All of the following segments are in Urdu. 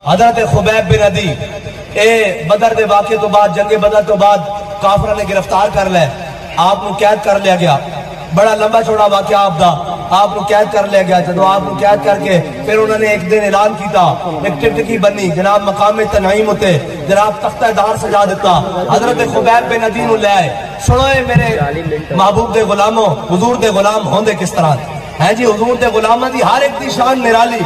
حضرت خبیب بن عدی بدر دے واقعے تو بعد جنگ بدر تو بعد کافرہ نے گرفتار کر لے آپ کو قید کر لیا گیا. بڑا لمبا چوڑا واقعہ آپ دا آپ کو قید کر لیا گیا. جدو آپ کو قید کر کے پھر انہوں نے ایک دن اعلان کیتا ایک ٹکٹکی بنی جناب مقام تنعیم ہوتے جناب تختہ دار سجا دیتا. حضرت خبیب بن عدی نو لے آئے. سنو اے میرے محبوب دے غلاموں حضور دے غلام ہوندے کس طرح ہیں جی. حضور دے غلامہ دی ہر ایک دی شان نرالی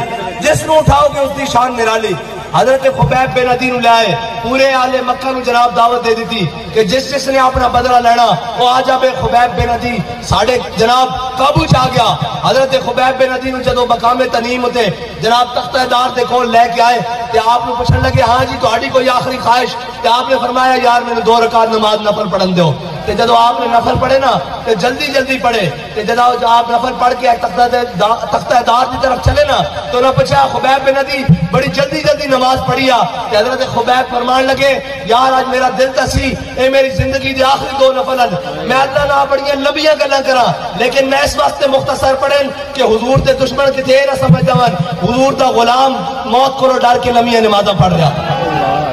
جس نو اٹھاؤ گے اس دی شان نرالی. حضرت خبیب بن عدی نو لے آئے پورے آل مکہ نو جناب دعوت دے دیتی کہ جس نے اپنا بدلہ لینا وہ آ جا بے خبیب بن عدی ساڑھے جناب قابو چاہ گیا. حضرت خبیب بن عدی نو جدو مقام تنعیم ہوتے جناب تختہ دار دے کول لے کے آئے کہ آپ نے پوچھنے لگے ہاں جی تہاڈی کوئی آخری خواہش. کہ آپ نے فرمایا یار میں نے 2 رکعت نماز نفل پڑھن دیو. کہ جدو آپ نے نفل پڑھے نا کہ جلدی پڑھے کہ جدو آپ نفل پڑھ کے تختہ دار کی طرف چلے نا تو انہوں نے پوچھا خبیب بن عدی بڑی جلدی نماز پڑھیا. کہ حضرت خبیب فرمان لگے یار آج میرا دل تسی اے میری زندگی دی آخری 2 نفل میں اللہ نہ بڑیاں لمبیاں گلاں کراں لیکن میں اس واسطے مختصر پڑھن کہ حضور دے دشمن کتے نہ سمجھ جاون حضور دا غلام موت کو ڈر کے لمبیاں نمازاں پڑھ رہا.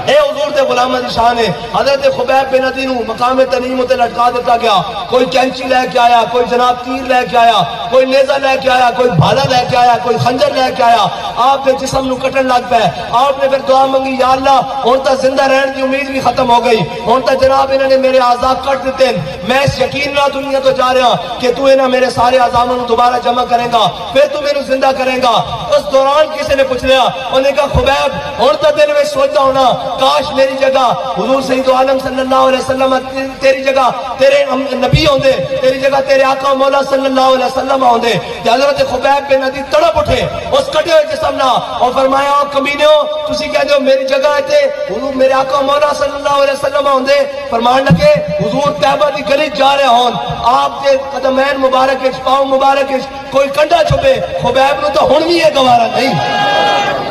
اے حضور دے غلامہ دی شان ہے. حضرت خبیب بن عدی نو مقام تنعیم تے لٹکا دیتا گیا. کوئی کینچی لے کے آیا کوئی جناب تیر لے کے آیا کوئی نیزہ لے کے آیا کوئی بھالا لے کے آیا کوئی خنجر لے کے آیا. آپ کے جسم نو کٹن لگ پے. آپ نے پھر دعا منگی یا اللہ ہن تا زندہ رہن کی امید بھی ختم ہو گئی ہن تا جناب انہوں نے میرے اعضاء کٹ دیتے میں اس یقین نہ دنیا تو جا رہا کہ تو انہاں میرے سارے اعضاء نو دوبارہ جمع کرے گا پھر تو میرے زندہ کرے گا. اس دوران کسی نے پوچھ لیا انہوں نے کہا خبیب ہن تا دل میں سوچتا ہونا کاش میری جگہ حضور سید عالم صلی اللہ علیہ وسلم تیری جگہ تیرے نبی ہوندے تیری جگہ تیرے آقا مولا صلی اللہ علیہ وسلم ہوندے. کہ حضرت خبیب بن عدی تڑپ اٹھے اس کٹے ہوئے جسم نہ اور فرمایا کمینیو تسی کہتے ہو میری جگہ تے حضور میرے آقا مولا صلی اللہ علیہ وسلم ہوندے. فرمان لگے حضور طیبہ دی گلی جا رہے ہون آپ دے قدمین مبارک وچ پاؤں مبارک وچ کوئی کنڈا چھپے خبیب نو تو ہن بھی یہ گوارا نہیں.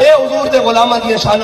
اے حضور دے غلاماں دی شان